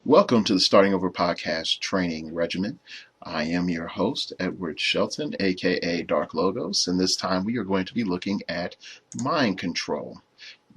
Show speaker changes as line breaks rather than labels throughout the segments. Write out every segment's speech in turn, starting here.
Welcome to the Starting Over Podcast Training Regimen. I am your host, Edward Shelton, aka Dark Logos, and this time we are going to be looking at mind control.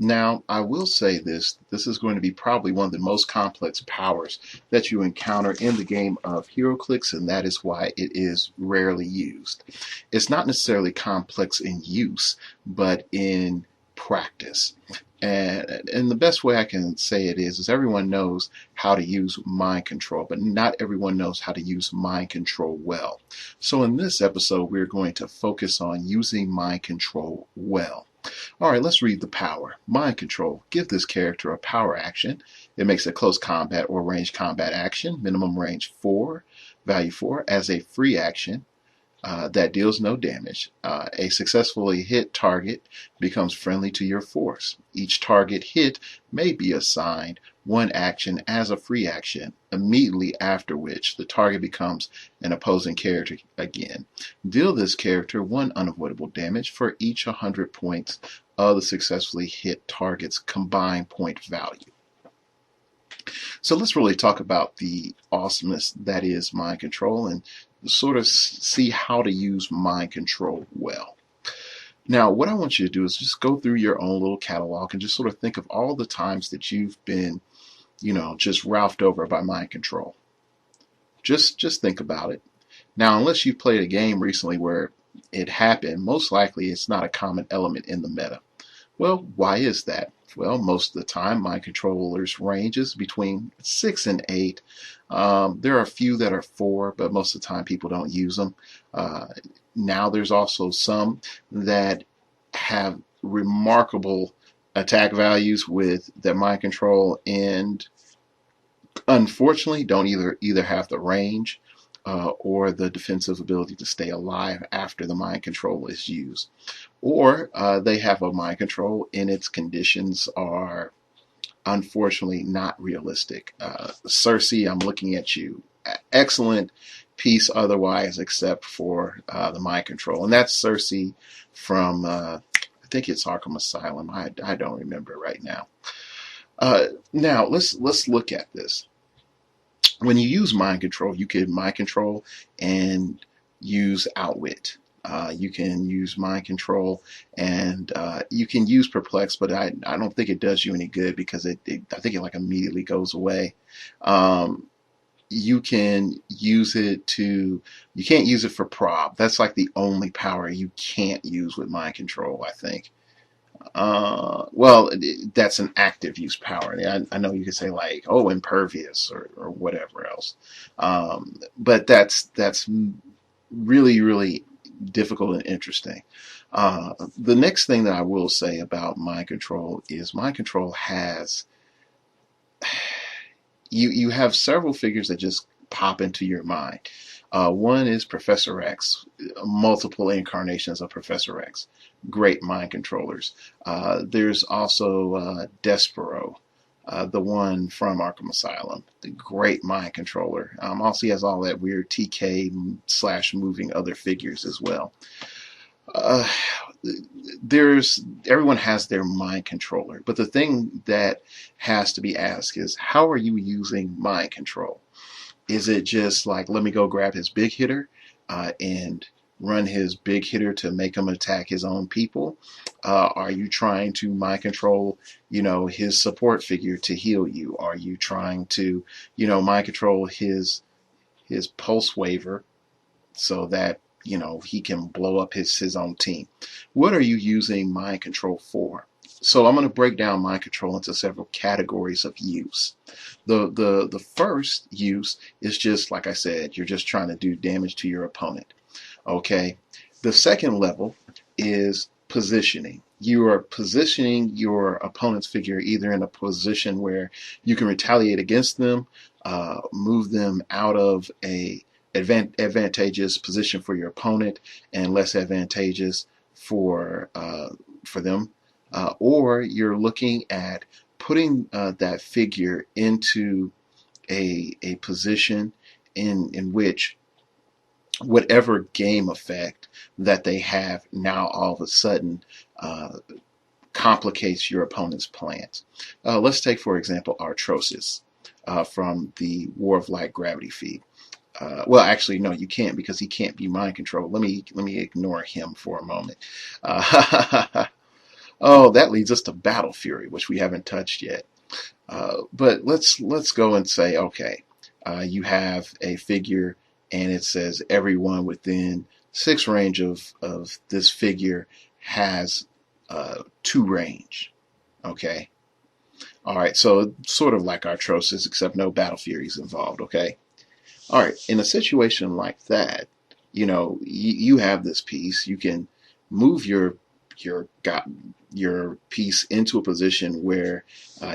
Now, I will say this is going to be probably one of the most complex powers that you encounter in the game of HeroClix, and that is why it is rarely used. It's not necessarily complex in use, but in practice. And the best way I can say it is everyone knows how to use mind control, but not everyone knows how to use mind control well. So in this episode, we're going to focus on using mind control well. All right, let's read the power. Mind control. Give this character a power action. It makes a close combat or range combat action, minimum range 4, value 4, as a free action. That deals no damage. A successfully hit target becomes friendly to your force. Each target hit may be assigned one action as a free action, immediately after which the target becomes an opposing character again. Deal this character one unavoidable damage for each 100 points of the successfully hit target's combined point value. So let's really talk about the awesomeness that is mind control and sort of see how to use mind control well. Now, what I want you to do is just go through your own little catalog and just sort of think of all the times that you've been, just ralphed over by mind control. Just think about it. Now, unless you've played a game recently where it happened, most likely it's not a common element in the meta. Well, why is that? Well, most of the time, mind controllers ranges between 6 and 8. There are a few that are 4, but most of the time people don't use them. Now there's also some that have remarkable attack values with their mind control and unfortunately don't either have the range or the defensive ability to stay alive after the mind control is used. Or they have a mind control and its conditions are unfortunately not realistic. Cersei, I'm looking at you. Excellent piece otherwise except for the mind control. And that's Cersei from, I think it's Arkham Asylum. I don't remember right now. Now, let's look at this. When you use mind control, you can mind control and use outwit. You can use mind control and you can use perplex, but I don't think it does you any good because I think it like immediately goes away. You can use it you can't use it for prob. That's like the only power you can't use with mind control, I think. Well, that's an active use power. I know you could say like, oh, impervious or whatever else. But that's really, really difficult and interesting. The next thing that I will say about mind control is mind control has, you have several figures that just pop into your mind. One is Professor X, multiple incarnations of Professor X. Great mind controllers. There's also Despero, the one from Arkham Asylum, the great mind controller. Also, he has all that weird TK / moving other figures as well. Everyone has their mind controller, but the thing that has to be asked is, how are you using mind control? Is it just like, let me go grab his big hitter and run his big hitter to make him attack his own people? Are you trying to mind control, his support figure to heal you? Are you trying to, mind control his pulse waver so that, he can blow up his own team? What are you using mind control for? So I'm going to break down mind control into several categories of use. The first use is just, like I said, you're just trying to do damage to your opponent. Okay. The second level is positioning. You are positioning your opponent's figure either in a position where you can retaliate against them, move them out of a advantageous position for your opponent and less advantageous for them. Or you're looking at putting that figure into a position in which whatever game effect that they have now all of a sudden complicates your opponent's plans. Let's take, for example, Artrosis. from the War of Light gravity feed. Well, actually, no, you can't because he can't be mind controlled. Let me ignore him for a moment. Oh, that leads us to Battle Fury, which we haven't touched yet. But let's go and say, okay, you have a figure, and it says everyone within 6 range of this figure has 2 range. Okay. All right. So sort of like Arthrosis, except no Battle Furies involved. Okay. All right. In a situation like that, you have this piece. You can move your got your piece into a position where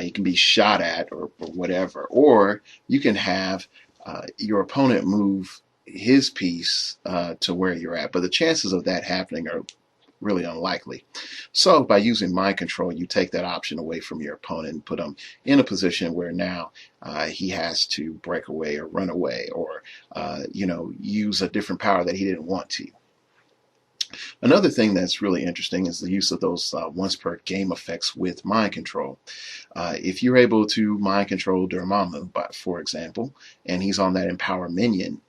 you can be shot at or whatever, or you can have your opponent move his piece to where you're at. But the chances of that happening are really unlikely. So by using mind control, you take that option away from your opponent and put him in a position where now he has to break away or run away or use a different power that he didn't want to. Another thing that's really interesting is the use of those once per game effects with mind control. If you're able to mind control Dormammu, for example, and he's on that Empower Minion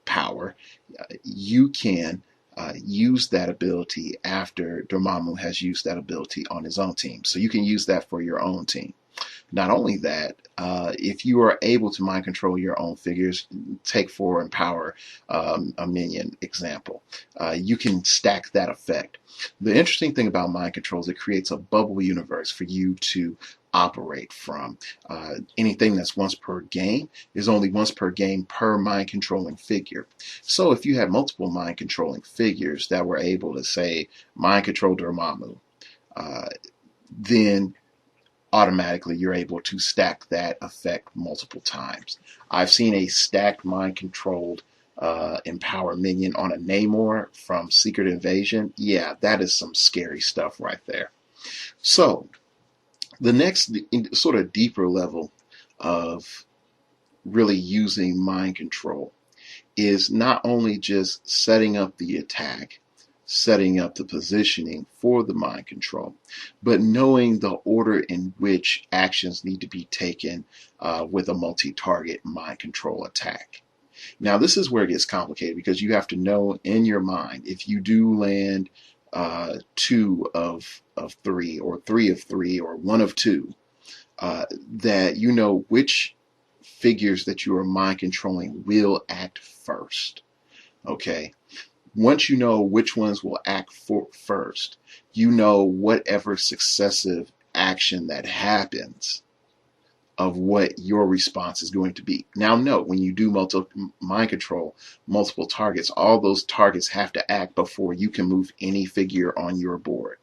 power, you can use that ability after Dormammu has used that ability on his own team. So you can use that for your own team. Not only that, if you are able to mind control your own figures, take for Empower a minion example, you can stack that effect. The interesting thing about mind control is it creates a bubble universe for you to operate from. Anything that's once per game is only once per game per mind controlling figure. So if you had multiple mind controlling figures that were able to say mind control Dormammu, then automatically you're able to stack that effect multiple times. I've seen a stacked mind controlled Empower minion on a Namor from Secret Invasion. Yeah, that is some scary stuff right there. So the next sort of deeper level of really using mind control is not only just setting up the attack, setting up the positioning for the mind control, but knowing the order in which actions need to be taken with a multi-target mind control attack. Now, this is where it gets complicated because you have to know in your mind if you do land 2 of 3 or 3 of 3 or 1 of 2, that you know which figures that you are mind controlling will act first. Okay. Once you know which ones will act first, you know whatever successive action that happens of what your response is going to be. Now note, when you do mind control multiple targets, all those targets have to act before you can move any figure on your board.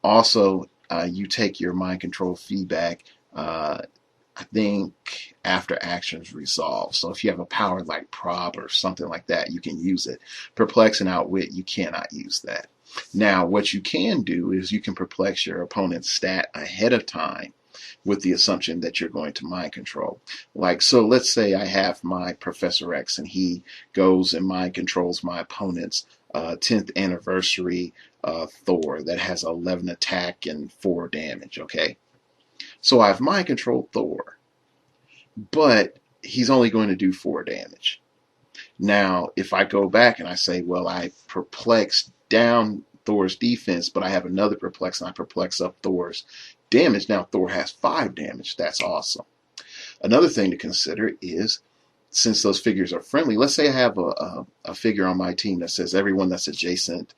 Also, you take your mind control feedback I think after actions resolve. So if you have a power like Prob or something like that, you can use it. Perplex and Outwit, you cannot use that. Now, what you can do is you can perplex your opponent's stat ahead of time with the assumption that you're going to mind control. Like, so let's say I have my Professor X and he goes and mind controls my opponent's 10th anniversary Thor that has 11 attack and 4 damage, okay? So I've mind controlled Thor, but he's only going to do 4 damage. Now, if I go back and I say, well, I perplex down Thor's defense, but I have another perplex and I perplex up Thor's damage, now Thor has 5 damage. That's awesome. Another thing to consider is, since those figures are friendly, let's say I have a figure on my team that says everyone that's adjacent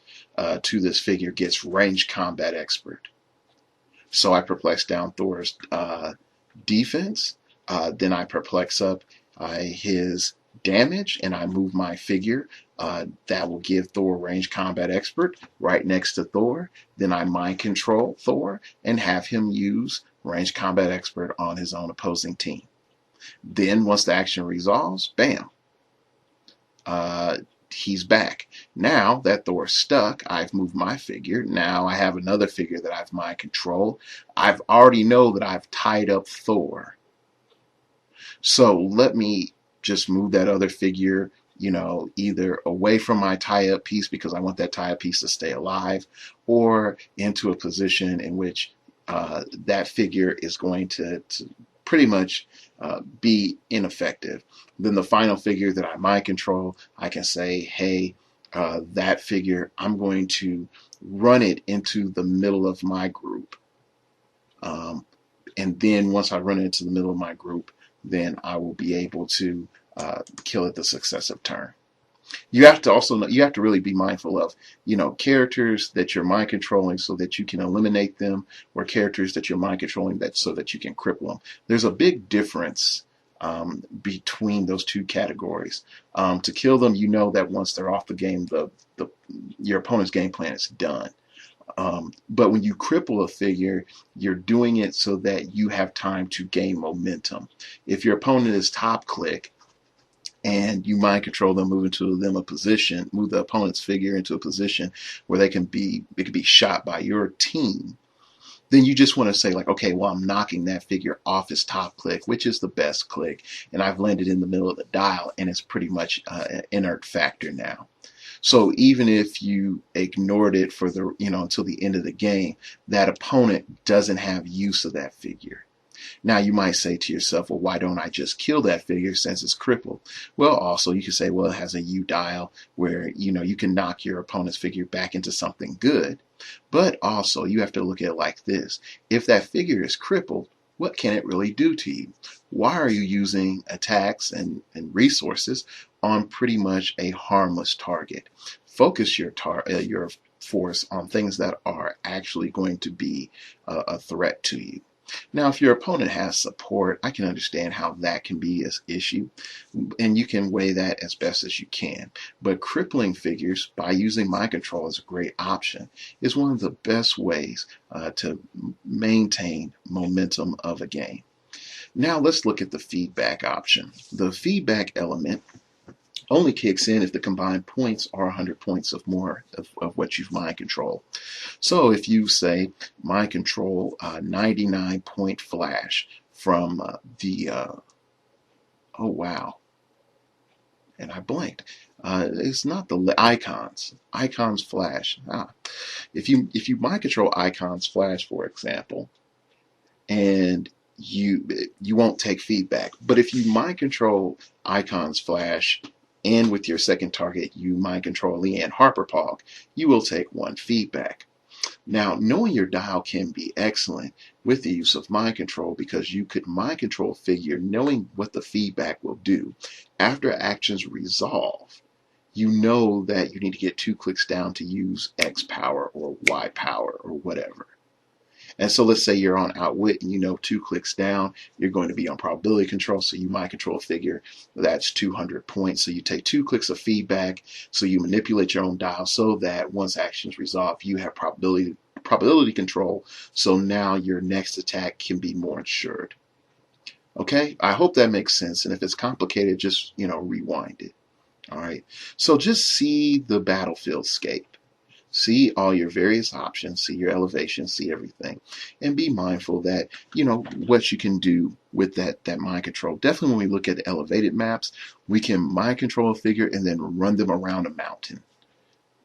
to this figure gets ranged combat expert. So I perplex down Thor's defense, then I perplex up his damage, and I move my figure. That will give Thor range combat expert right next to Thor. Then I mind control Thor and have him use range combat expert on his own opposing team. Then once the action resolves, bam, he's back. Now that Thor's stuck, I've moved my figure. Now I have another figure that I've mind control. I've already know that I've tied up Thor. So let me just move that other figure, either away from my tie-up piece because I want that tie-up piece to stay alive, or into a position in which that figure is going to pretty much be ineffective. Then the final figure that I mind control, I can say, hey, that figure, I'm going to run it into the middle of my group. And then once I run it into the middle of my group, then I will be able to kill it the successive turn. You have to also know, you have to really be mindful of, characters that you're mind controlling so that you can eliminate them, or characters that you're mind controlling that so that you can cripple them. There's a big difference between those two categories. To kill them, you know that once they're off the game, your opponent's game plan is done. But when you cripple a figure, you're doing it so that you have time to gain momentum. If your opponent is top click, and you mind control them, move the opponent's figure into a position where it can be shot by your team, then you just want to say, like, okay, well, I'm knocking that figure off his top click, which is the best click, and I've landed in the middle of the dial, and it's pretty much an inert factor now. So even if you ignored it for until the end of the game, that opponent doesn't have use of that figure. Now you might say to yourself, well, why don't I just kill that figure since it's crippled? Well, also you can say, well, it has a U dial where you can knock your opponent's figure back into something good. But also you have to look at it like this. If that figure is crippled, what can it really do to you? Why are you using attacks and resources on pretty much a harmless target? Focus your force on things that are actually going to be a threat to you. Now, if your opponent has support, I can understand how that can be an issue, and you can weigh that as best as you can. But crippling figures by using mind control is a great option. It's one of the best ways to maintain momentum of a game. Now let's look at the feedback option. The feedback element only kicks in if the combined points are 100 points of more of what you've mind control. So if you say mind control 99 point flash from oh wow, and I blanked. It's not the icons flash. If you mind control icons flash, for example, and you won't take feedback. But if you mind control icons flash, and with your second target you mind control Leanne Harperpog, you will take 1 feedback. Now, knowing your dial can be excellent with the use of mind control, because you could mind control a figure knowing what the feedback will do. After actions resolve, you know that you need to get 2 clicks down to use X power or Y power or whatever. And so let's say you're on Outwit and 2 clicks down, you're going to be on probability control. So you mind control a figure that's 200 points. So you take 2 clicks of feedback. So you manipulate your own dial so that once actions resolve, you have probability control. So now your next attack can be more assured. Okay, I hope that makes sense. And if it's complicated, just rewind it. All right. So just see the battlefield scape. See all your various options, see your elevation, see everything, and be mindful that, what you can do with that mind control. Definitely when we look at elevated maps, we can mind control a figure and then run them around a mountain.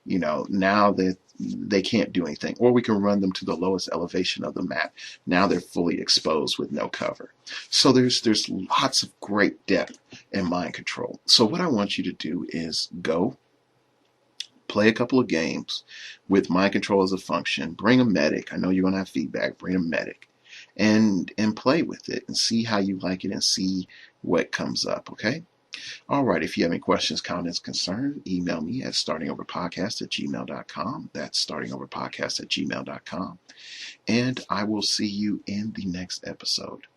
Now that they can't do anything. Or we can run them to the lowest elevation of the map. Now they're fully exposed with no cover. So there's lots of great depth in mind control. So what I want you to do is go play a couple of games with mind control as a function. Bring a medic. I know you're going to have feedback. Bring a medic and play with it and see how you like it and see what comes up. Okay. All right. If you have any questions, comments, concerns, email me at startingoverpodcast@gmail.com. That's startingoverpodcast@gmail.com. And I will see you in the next episode.